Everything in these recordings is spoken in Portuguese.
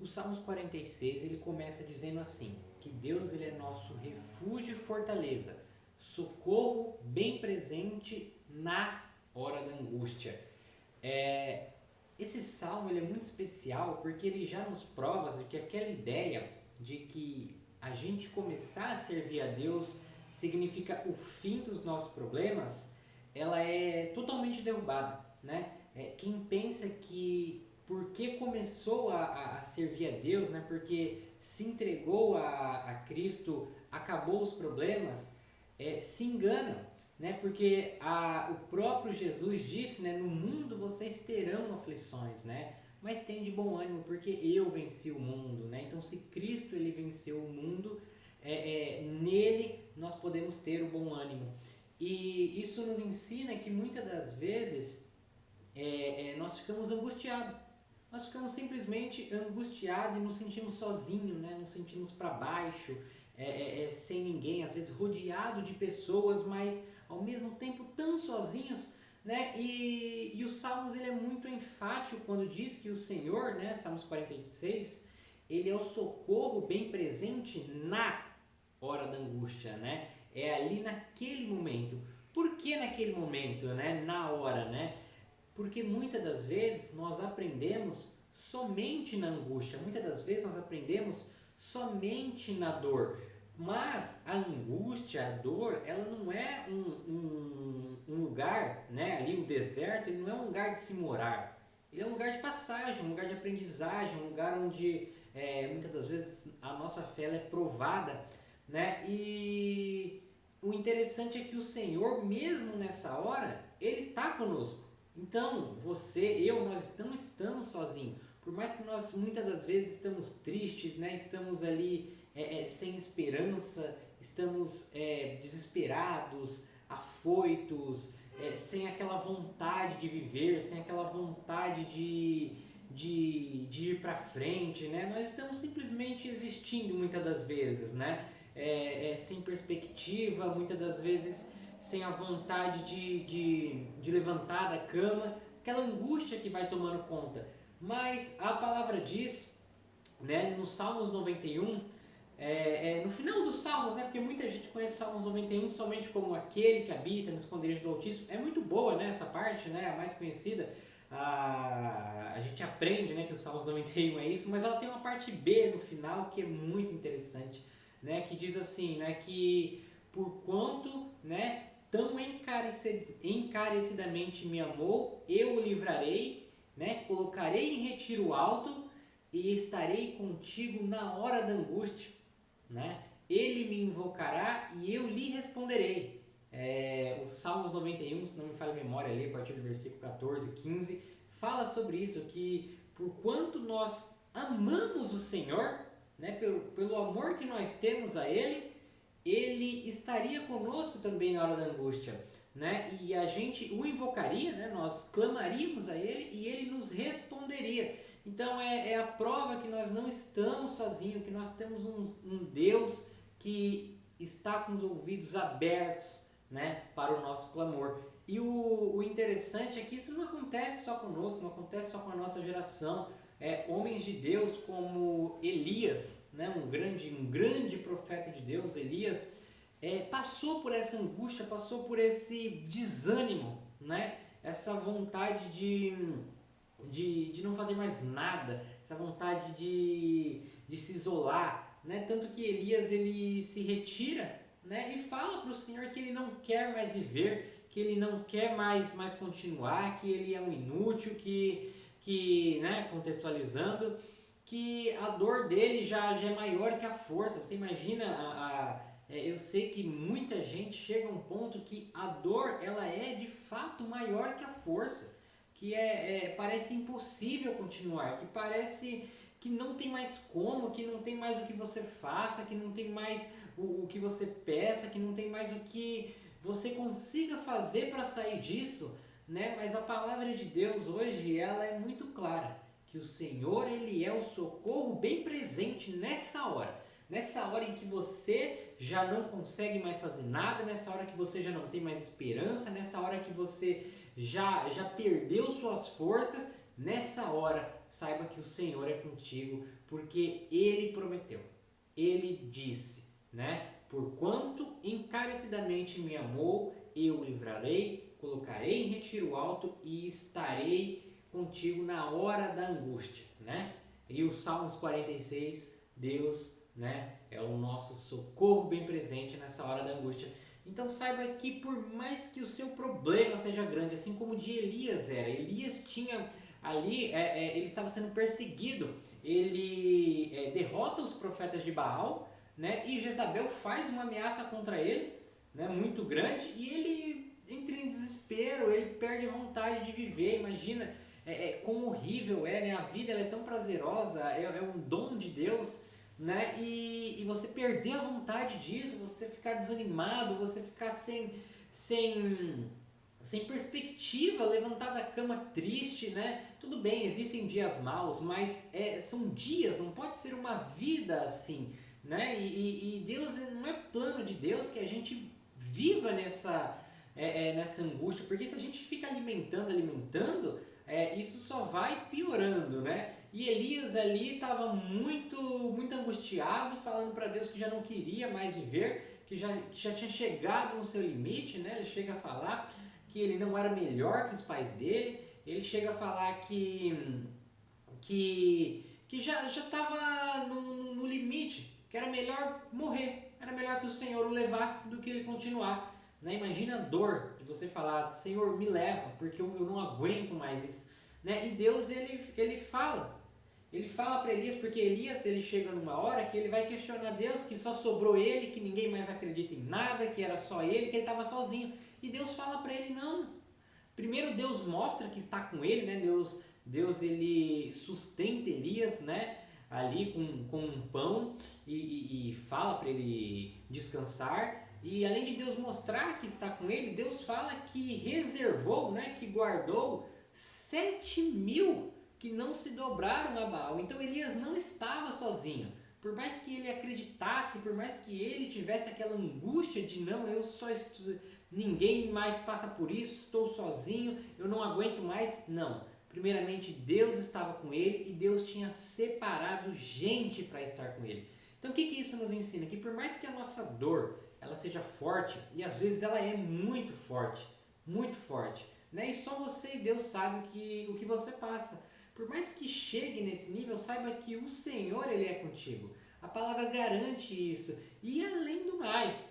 O Salmos 46 ele começa dizendo assim, que Deus ele é nosso refúgio e fortaleza, socorro bem presente na hora da angústia. É, esse salmo ele é muito especial porque ele já nos prova de que aquela ideia de que a gente começar a servir a Deus significa o fim dos nossos problemas, ela é totalmente derrubada, né? Quem pensa que porque começou a servir a Deus, né? Porque se entregou a Cristo, acabou os problemas, se engana, né? Porque o próprio Jesus disse, né? No mundo vocês terão aflições, né? Mas tem de bom ânimo porque eu venci o mundo, né? Então se Cristo ele venceu o mundo, nele nós podemos ter o bom ânimo. E isso nos ensina que muitas das vezes nós ficamos angustiados. Nós ficamos simplesmente angustiados e nos sentimos sozinhos, né? Nos sentimos para baixo, sem ninguém, às vezes rodeado de pessoas, mas ao mesmo tempo tão sozinhos, né? E o Salmos ele é muito enfático quando diz que o Senhor, né? Salmos 46, ele é o socorro bem presente na hora da angústia, né? É ali naquele momento. Por que naquele momento, né? Na hora, né? Porque muitas das vezes nós aprendemos somente na angústia, muitas das vezes nós aprendemos somente na dor. Mas a angústia, a dor, ela não é um lugar, né? Ali o deserto, ele não é um lugar de se morar. Ele é um lugar de passagem, um lugar de aprendizagem, um lugar onde muitas das vezes a nossa fé ela é provada, né? E o interessante é que o Senhor, mesmo nessa hora, Ele está conosco. Então, você, eu, nós não estamos sozinhos. Por mais que nós muitas das vezes estamos tristes, né? Estamos ali sem esperança, estamos desesperados, afoitos, sem aquela vontade de viver, sem aquela vontade de ir para frente, né? Nós estamos simplesmente existindo muitas das vezes, né? Sem perspectiva, muitas das vezes sem a vontade de levantar da cama, aquela angústia que vai tomando conta. Mas a palavra diz, né, no Salmos 91, no final dos Salmos, né, porque muita gente conhece Salmos 91 somente como aquele que habita no esconderijo do Altíssimo. É muito boa, né, essa parte, né, a mais conhecida. A gente aprende, né, que o Salmos 91 é isso, mas ela tem uma parte B no final que é muito interessante, né, que diz assim, né, que por quanto, né, tão encarecidamente me amou, eu o livrarei, né, colocarei em retiro alto e estarei contigo na hora da angústia, né? Ele me invocará e eu lhe responderei. O Salmos 91, se não me falha a memória ali, a partir do versículo 14, 15, fala sobre isso, que por quanto nós amamos o Senhor, né, pelo amor que nós temos a Ele, Ele estaria conosco também na hora da angústia, né? E a gente o invocaria, né? Nós clamaríamos a Ele e Ele nos responderia. Então é a prova que nós não estamos sozinhos, que nós temos um Deus que está com os ouvidos abertos, né, para o nosso clamor. E o interessante é que isso não acontece só conosco, não acontece só com a nossa geração. Homens de Deus como Elias, né, um grande profeta de Deus, Elias, passou por essa angústia, passou por esse desânimo, né, essa vontade de não fazer mais nada, essa vontade de se isolar, né? Tanto que Elias ele se retira, né? E fala para o Senhor que ele não quer mais viver, que ele não quer mais continuar, que ele é um inútil, que né? Contextualizando, que a dor dele já é maior que a força. Você imagina eu sei que muita gente chega a um ponto que a dor ela é de fato maior que a força, que parece impossível continuar, que parece que não tem mais como, que não tem mais o que você faça, que não tem mais o que você peça, que não tem mais o que você consiga fazer para sair disso, né? Mas a palavra de Deus hoje ela é muito clara, que o Senhor ele é o socorro bem presente nessa hora em que você já não consegue mais fazer nada, nessa hora que você já não tem mais esperança, nessa hora que você já perdeu suas forças, nessa hora saiba que o Senhor é contigo, porque Ele prometeu, Ele disse, né? Porquanto encarecidamente me amou, eu o livrarei, colocarei em retiro alto e estarei contigo na hora da angústia, né? E o Salmos 46, Deus, né, é o nosso socorro bem presente nessa hora da angústia. Então saiba que por mais que o seu problema seja grande, assim como o de Elias era, Elias tinha ali, ele estava sendo perseguido, ele derrota os profetas de Baal, né, e Jezabel faz uma ameaça contra ele, né, muito grande, e ele entra em desespero, ele perde a vontade de viver. Imagina quão horrível né, a vida ela é tão prazerosa, é um dom de Deus, né? E você perder a vontade disso, você ficar desanimado, você ficar sem perspectiva, levantar da cama triste, né? Tudo bem, existem dias maus, mas são dias, não pode ser uma vida assim, né? E Deus, não é plano de Deus que a gente viva nessa angústia, porque se a gente fica alimentando, isso só vai piorando, né? E Elias ali estava muito angustiado, falando para Deus que já não queria mais viver, que já tinha chegado no seu limite, né? Ele chega a falar que ele não era melhor que os pais dele, ele chega a falar que já estava no limite, que era melhor morrer, era melhor que o Senhor o levasse do que ele continuar. Né? Imagina a dor de você falar, Senhor, me leva, porque eu não aguento mais isso. Né? E Deus, ele fala para Elias, porque Elias ele chega numa hora que ele vai questionar Deus, que só sobrou ele, que ninguém mais acredita em nada, que era só ele, que ele estava sozinho. E Deus fala para ele, não. Primeiro Deus mostra que está com ele, né? Deus ele sustenta Elias, né? Ali com um pão e fala para ele descansar. E além de Deus mostrar que está com ele, Deus fala que reservou, né? Que guardou 7.000 que não se dobraram a Baal. Então Elias não estava sozinho. Por mais que ele acreditasse, por mais que ele tivesse aquela angústia de não, ninguém mais passa por isso, estou sozinho, eu não aguento mais. Não. Primeiramente Deus estava com ele e Deus tinha separado gente para estar com ele. Então o que isso nos ensina? Que por mais que a nossa dor ela seja forte, e às vezes ela é muito forte, né? E só você e Deus sabem o que você passa. Por mais que chegue nesse nível, saiba que o Senhor ele é contigo. A palavra garante isso. E além do mais,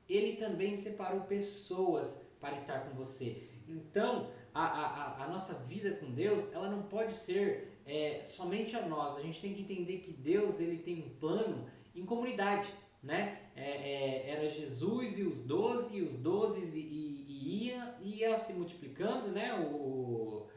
Ele também separou pessoas para estar com você. Então, a nossa vida com Deus, ela não pode ser somente a nós. A gente tem que entender que Deus ele tem um plano em comunidade, né? Era Jesus e os 12, e os 12 ia se multiplicando, né? O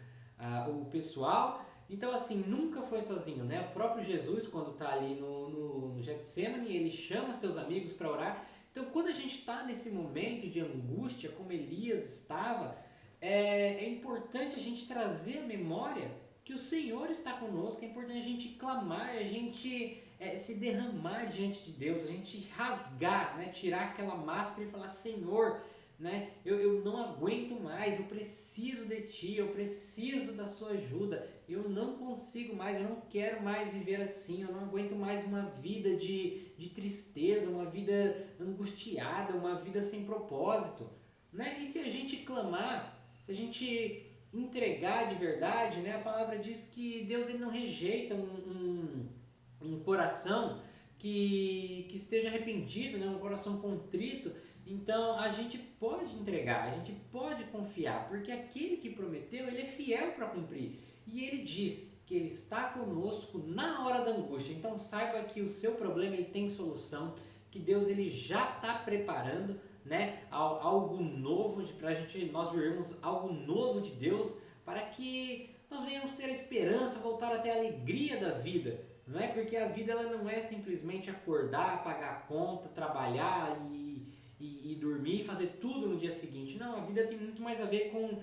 pessoal. Então assim, nunca foi sozinho, né? O próprio Jesus, quando está ali no Getsemane, ele chama seus amigos para orar. Então quando a gente está nesse momento de angústia, como Elias estava, é importante a gente trazer a memória que o Senhor está conosco. É importante a gente clamar, a gente se derramar diante de Deus, a gente rasgar, né? Tirar aquela máscara e falar, Senhor, né? Eu não aguento mais, eu preciso de Ti, eu preciso da Sua ajuda, eu não consigo mais, eu não quero mais viver assim, eu não aguento mais uma vida de tristeza, uma vida angustiada, uma vida sem propósito, né? E se a gente clamar, se a gente entregar de verdade, né? A palavra diz que Deus ele não rejeita um coração que esteja arrependido, né? Um coração contrito. Então a gente pode entregar, a gente pode confiar, porque aquele que prometeu, ele é fiel para cumprir. E ele diz que ele está conosco na hora da angústia. Então saiba que o seu problema ele tem solução, que Deus ele já está preparando, né, algo novo para nós vivermos algo novo de Deus, para que nós venhamos ter a esperança, voltar a ter a alegria da vida. Não é porque a vida ela não é simplesmente acordar, pagar a conta, trabalhar e dormir e fazer tudo no dia seguinte. Não, a vida tem muito mais a ver com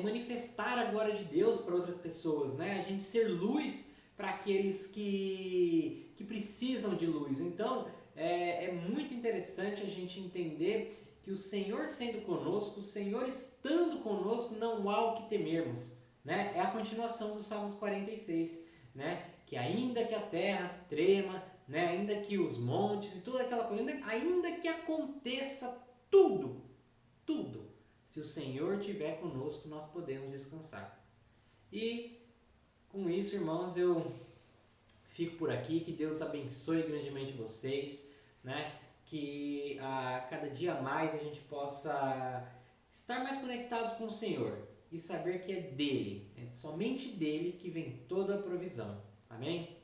manifestar a glória de Deus para outras pessoas, né? A gente ser luz para aqueles que precisam de luz. Então, é muito interessante a gente entender que o Senhor sendo conosco, o Senhor estando conosco, não há o que temermos, né? É a continuação do Salmos 46, né? Que ainda que a terra trema, né? Ainda que os montes e toda aquela coisa, ainda que aconteça tudo, se o Senhor estiver conosco, nós podemos descansar. E com isso, irmãos, eu fico por aqui. Que Deus abençoe grandemente vocês, né? Que a cada dia mais a gente possa estar mais conectados com o Senhor e saber que é dele, é somente dele que vem toda a provisão. Amém?